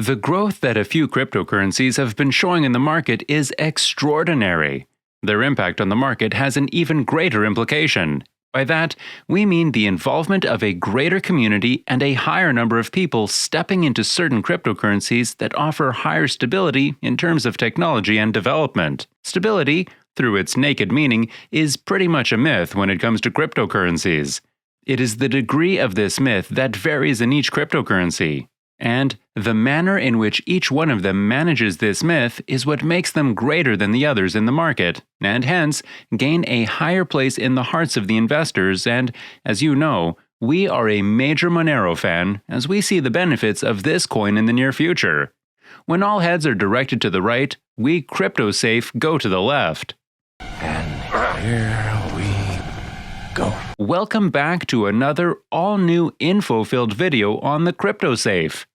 The growth that a few cryptocurrencies have been showing in the market is extraordinary. Their impact on the market has an even greater implication. By that, we mean the involvement of a greater community and a higher number of people stepping into certain cryptocurrencies that offer higher stability in terms of technology and development. Stability, through its naked meaning, is pretty much a myth when it comes to cryptocurrencies. It is the degree of this myth that varies in each cryptocurrency. And the manner in which each one of them manages this myth is what makes them greater than the others in the market, and hence gain a higher place in the hearts of the investors. And, as you know, we are a major Monero fan, as we see the benefits of this coin in the near future. When all heads are directed to the right, we cryptosafes go to the left. And here we go. Welcome back to another all-new info-filled video on the cryptosafe.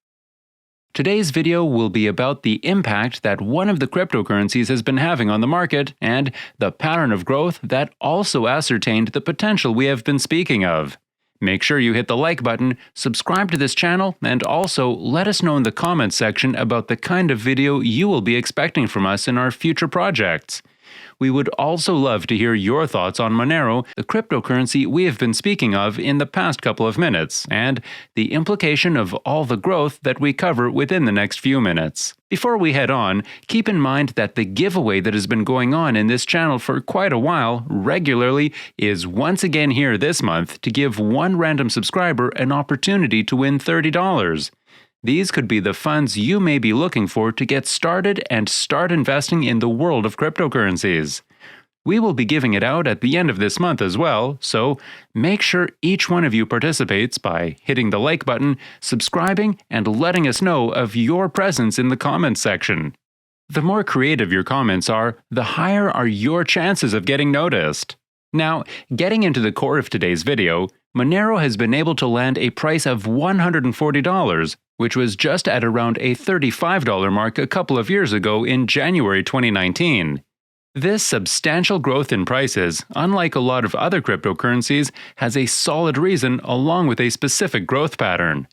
Today's video will be about the impact that one of the cryptocurrencies has been having on the market and the pattern of growth that also ascertained the potential we have been speaking of. Make sure you hit the like button, subscribe to this channel, and also let us know in the comments section about the kind of video you will be expecting from us in our future projects. We would also love to hear your thoughts on Monero, the cryptocurrency we have been speaking of in the past couple of minutes, and the implication of all the growth that we cover within the next few minutes. Before we head on, keep in mind that the giveaway that has been going on in this channel for quite a while regularly is once again here this month to give one random subscriber an opportunity to win $30. These could be the funds you may be looking for to get started and start investing in the world of cryptocurrencies. We will be giving it out at the end of this month as well, so make sure each one of you participates by hitting the like button, subscribing, and letting us know of your presence in the comments section. The more creative your comments are, the higher are your chances of getting noticed. Now, getting into the core of today's video, Monero has been able to land a price of $140, which was just at around a $35 mark a couple of years ago in January 2019. This substantial growth in prices, unlike a lot of other cryptocurrencies, has a solid reason along with a specific growth pattern.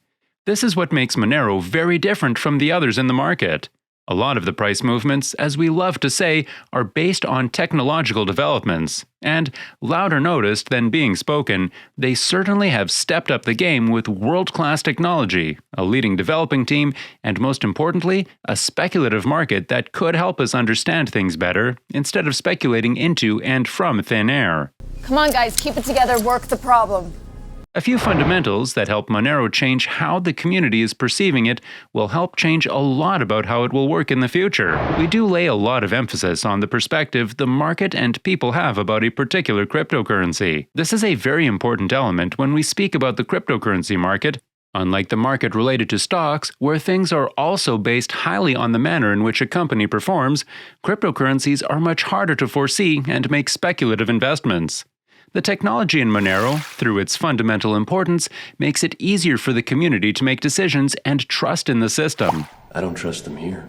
This is what makes Monero very different from the others in the market. A lot of the price movements, as we love to say, are based on technological developments, and, louder noticed than being spoken, they certainly have stepped up the game with world-class technology, a leading developing team, and most importantly, a speculative market that could help us understand things better, instead of speculating into and from thin air. Come on guys, keep it together, work the problem. A few fundamentals that help Monero change how the community is perceiving it will help change a lot about how it will work in the future. We do lay a lot of emphasis on the perspective the market and people have about a particular cryptocurrency. This is a very important element when we speak about the cryptocurrency market. Unlike the market related to stocks, where things are also based highly on the manner in which a company performs, cryptocurrencies are much harder to foresee and make speculative investments. The technology in Monero, through its fundamental importance, makes it easier for the community to make decisions and trust in the system. I don't trust them here.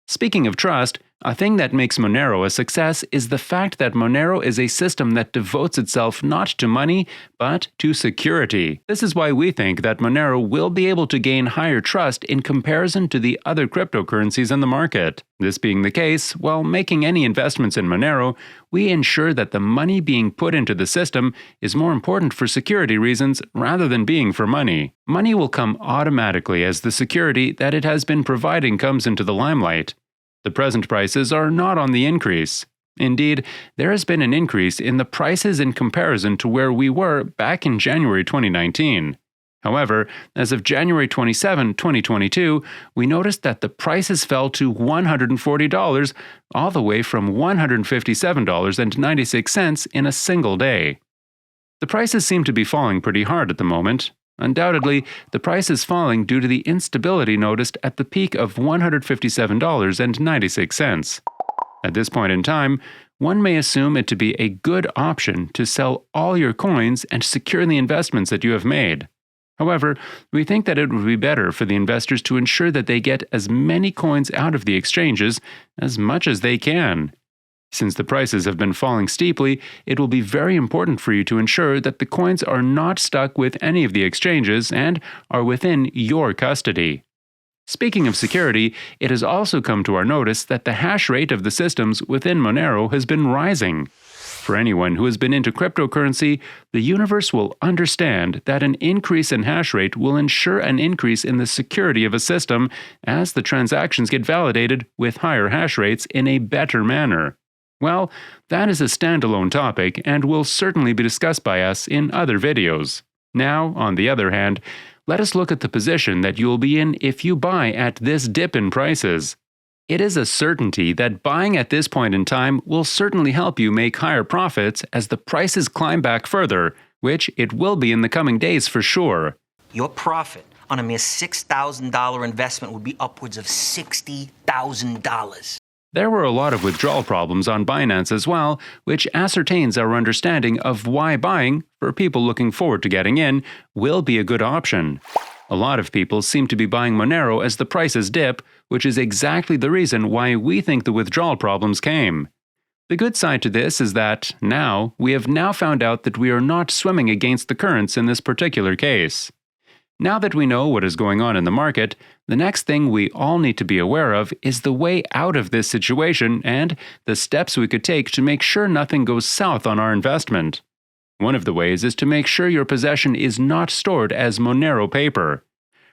Speaking of trust, a thing that makes Monero a success is the fact that Monero is a system that devotes itself not to money, but to security. This is why we think that Monero will be able to gain higher trust in comparison to the other cryptocurrencies in the market. This being the case, while making any investments in Monero, we ensure that the money being put into the system is more important for security reasons rather than being for money. Money will come automatically as the security that it has been providing comes into the limelight. The present prices are not on the increase. Indeed, there has been an increase in the prices in comparison to where we were back in January 2019. However, as of January 27, 2022, we noticed that the prices fell to $140, all the way from $157.96 in a single day. The prices seem to be falling pretty hard at the moment. Undoubtedly, the price is falling due to the instability noticed at the peak of $157.96. At this point in time, one may assume it to be a good option to sell all your coins and secure the investments that you have made. However, we think that it would be better for the investors to ensure that they get as many coins out of the exchanges as much as they can. Since the prices have been falling steeply, it will be very important for you to ensure that the coins are not stuck with any of the exchanges and are within your custody. Speaking of security, it has also come to our notice that the hash rate of the systems within Monero has been rising. For anyone who has been into cryptocurrency, the universe will understand that an increase in hash rate will ensure an increase in the security of a system as the transactions get validated with higher hash rates in a better manner. Well, that is a standalone topic and will certainly be discussed by us in other videos. Now, on the other hand, let us look at the position that you will be in if you buy at this dip in prices. It is a certainty that buying at this point in time will certainly help you make higher profits as the prices climb back further, which it will be in the coming days for sure. Your profit on a mere $6,000 investment would be upwards of $60,000. There were a lot of withdrawal problems on Binance as well, which ascertains our understanding of why buying, for people looking forward to getting in, will be a good option. A lot of people seem to be buying Monero as the prices dip, which is exactly the reason why we think the withdrawal problems came. The good side to this is that we have now found out that we are not swimming against the currents in this particular case. Now that we know what is going on in the market, the next thing we all need to be aware of is the way out of this situation and the steps we could take to make sure nothing goes south on our investment. One of the ways is to make sure your possession is not stored as Monero paper.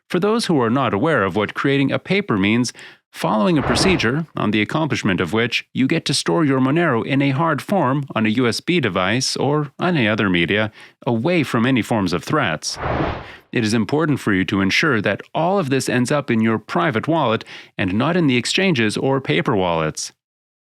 For those who are not aware of what creating a paper means, following a procedure, on the accomplishment of which you get to store your Monero in a hard form on a USB device or any other media, away from any forms of threats. It is important for you to ensure that all of this ends up in your private wallet and not in the exchanges or paper wallets.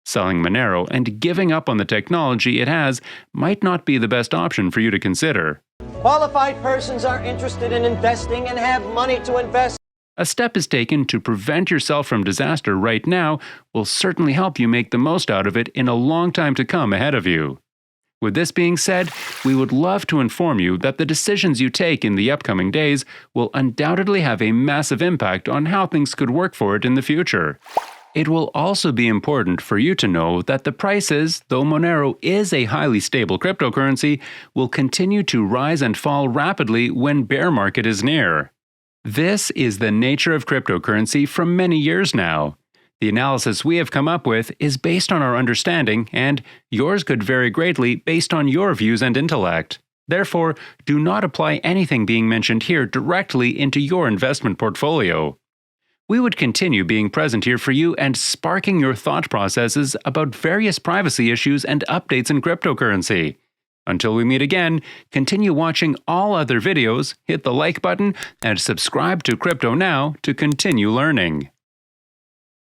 Selling Monero and giving up on the technology it has might not be the best option for you to consider. Qualified persons are interested in investing and have money to invest. A step is taken to prevent yourself from disaster right now will certainly help you make the most out of it in a long time to come ahead of you. With this being said, we would love to inform you that the decisions you take in the upcoming days will undoubtedly have a massive impact on how things could work for it in the future. It will also be important for you to know that the prices, though Monero is a highly stable cryptocurrency, will continue to rise and fall rapidly when bear market is near. This is the nature of cryptocurrency from many years now. The analysis we have come up with is based on our understanding, and yours could vary greatly based on your views and intellect. Therefore, do not apply anything being mentioned here directly into your investment portfolio. We would continue being present here for you and sparking your thought processes about various privacy issues and updates in cryptocurrency. Until we meet again, continue watching all other videos, hit the like button, and subscribe to Crypto Now to continue learning.